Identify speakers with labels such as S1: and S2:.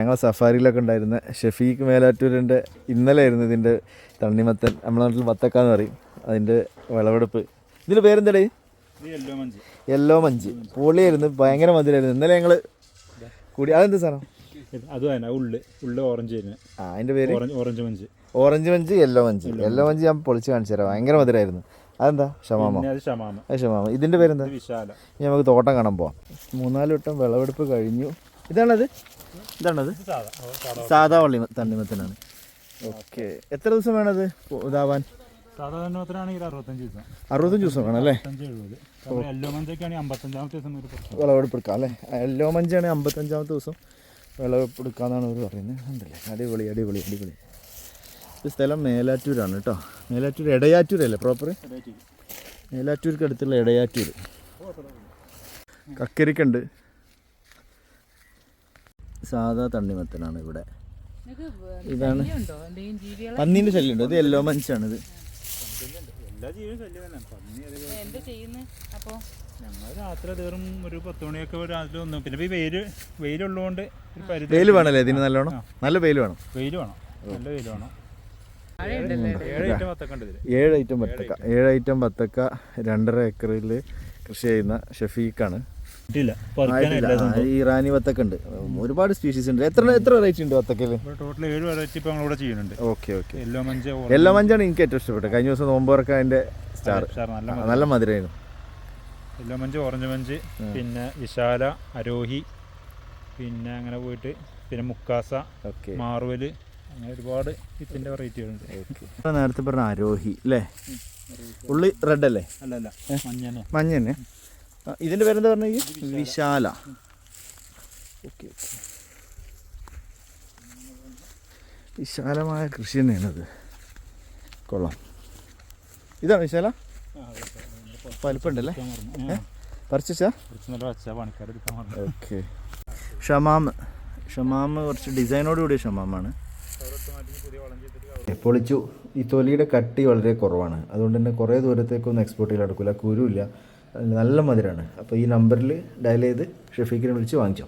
S1: ഞങ്ങൾ സഫാരിയിലൊക്കെ ഉണ്ടായിരുന്ന ഷെഫീഖ് മേലാറ്റൂരിൻ്റെ ഇന്നലെ ആയിരുന്നു ഇതിൻ്റെ തണ്ണിമത്തൻ, നമ്മുടെ നാട്ടിൽ വത്തക്കാന്ന് പറയും, അതിൻ്റെ വിളവെടുപ്പ്. ഇതിൻ്റെ പേരെന്തടേ? Yellow Munch. പൊളിയായിരുന്നു, ഭയങ്കര മധുരമായിരുന്നു. ഇന്നലെ ഞങ്ങൾ കൂടി. അതെന്ത് സാധനം?
S2: അത് തന്നെ ഉള്ളു ഓറഞ്ച്.
S1: അതിൻ്റെ പേര്
S2: orange Munch.
S1: Orange Munch, yellow Munch. Yellow Munch ഞാൻ പൊളിച്ച് കാണിച്ചു തരാം, ഭയങ്കര മധുരമായിരുന്നു. അതെന്താ? ഷമാമ. ഷമാമ. ഇതിൻ്റെ പേരെന്താ?
S2: വിശാല.
S1: നമുക്ക് തോട്ടം കാണാൻ പോവാം. 3-4 വട്ടം വിളവെടുപ്പ് കഴിഞ്ഞു. ഇതാണത് സാധാ തണ്ണിമത്തനാണ്. ഓക്കെ. എത്ര ദിവസം വേണത് ഇതാവാൻ?
S2: സാധാരണ
S1: 65 ദിവസം വേണം അല്ലേ? വിളവെടുപ്പ് എടുക്കാം അല്ലേ? യെല്ലോ മഞ്ചാണെങ്കിൽ 55-ാമത്തെ ദിവസം വിളവെടുപ്പ് എടുക്കാമെന്നാണ് അവർ പറയുന്നത്. ഉണ്ടല്ലേ? അടിപൊളി അടിപൊളി അടിപൊളി. ഈ സ്ഥലം മേലാറ്റൂരാണ് കേട്ടോ. മേലാറ്റൂർ എടയാറ്റൂരല്ലേ പ്രോപ്പർ? മേലാറ്റൂർക്ക് അടുത്തുള്ള എടയാറ്റൂർ. കക്കരിക്കുണ്ട്. സാധാ തണ്ണിമത്തനാണ് ഇവിടെ. ഇതാണ് പന്നീൻ്റെ ശല്യമുണ്ട്. ഇത് യെല്ലോ മഞ്ചാണിത്.
S2: ഞങ്ങൾ രാത്രി തീറും ഒരു 10 മണിയൊക്കെ രാത്രി. പിന്നെ വെയിലുള്ളതുകൊണ്ട്
S1: വെയിൽ വേണമല്ലേ ഇതിന്? നല്ലോണം നല്ല വെയിൽ വേണം.
S2: വെയിൽ വേണം, നല്ല വെയിൽ വേണം.
S1: 7 ഐറ്റം ബത്തക്ക 2.5 ഏക്കറിൽ കൃഷി ചെയ്യുന്ന ഷെഫീഖാണ്. ഇറാനി ബത്തക്ക ഉണ്ട്, ഒരുപാട് സ്പീഷീസ് ഉണ്ട്. എത്ര വെറൈറ്റി ഉണ്ട് ബത്തക്കയിൽ?
S2: ടോട്ടൽ 7 വെറൈറ്റി ഇപ്പോൾ ഞങ്ങളിവിടെ ചെയ്യുന്നുണ്ട്.
S1: ഓക്കെ. യെല്ലോ മഞ്ചാണ് എനിക്ക് ഏറ്റവും ഇഷ്ടപ്പെട്ടത്. കഴിഞ്ഞ ദിവസം നോമ്പുറക്ക അതിൻ്റെ സ്റ്റാർ നല്ല മധുരമായിരുന്നു.
S2: യെല്ലോ മഞ്ച്, ഓറഞ്ച് മഞ്ച്, പിന്നെ വിശാല, അരോഹി, പിന്നെ അങ്ങനെ പോയിട്ട് പിന്നെ മുക്കാസ, മാർവല്, അങ്ങനെ ഒരുപാട് ഇതിൻ്റെ വെറൈറ്റികളുണ്ട്.
S1: നേരത്തെ പറഞ്ഞ അരോഹി അല്ലേ? ഉള്ളി റെഡ് അല്ലേ?
S2: അല്ല
S1: മഞ്ഞ തന്നെ. ഇതിൻ്റെ പേരെന്താ പറഞ്ഞ? വിശാല. ഓക്കെ. വിശാലമായ കൃഷി തന്നെയാണത്. കൊള്ളാം. ഇതാണ് വിശാല. വലിപ്പമുണ്ടല്ലേ? പറിച്ചാ? ഓക്കെ. ഷമാമ് കുറച്ച് ഡിസൈനോട് കൂടിയ ഷമാമാണ്. പൊളിച്ചു. ഈ തൊലിയുടെ കട്ടി വളരെ കുറവാണ്, അതുകൊണ്ട് തന്നെ കുറേ ദൂരത്തേക്കൊന്നും എക്സ്പോർട്ട് ചെയ്ത് നടക്കില്ല. കുരുവില്ല, നല്ല മധുരമാണ്. അപ്പോൾ ഈ നമ്പറിൽ ഡയൽ ചെയ്ത് ഷെഫീഖിനെ വിളിച്ച് വാങ്ങിച്ചോ.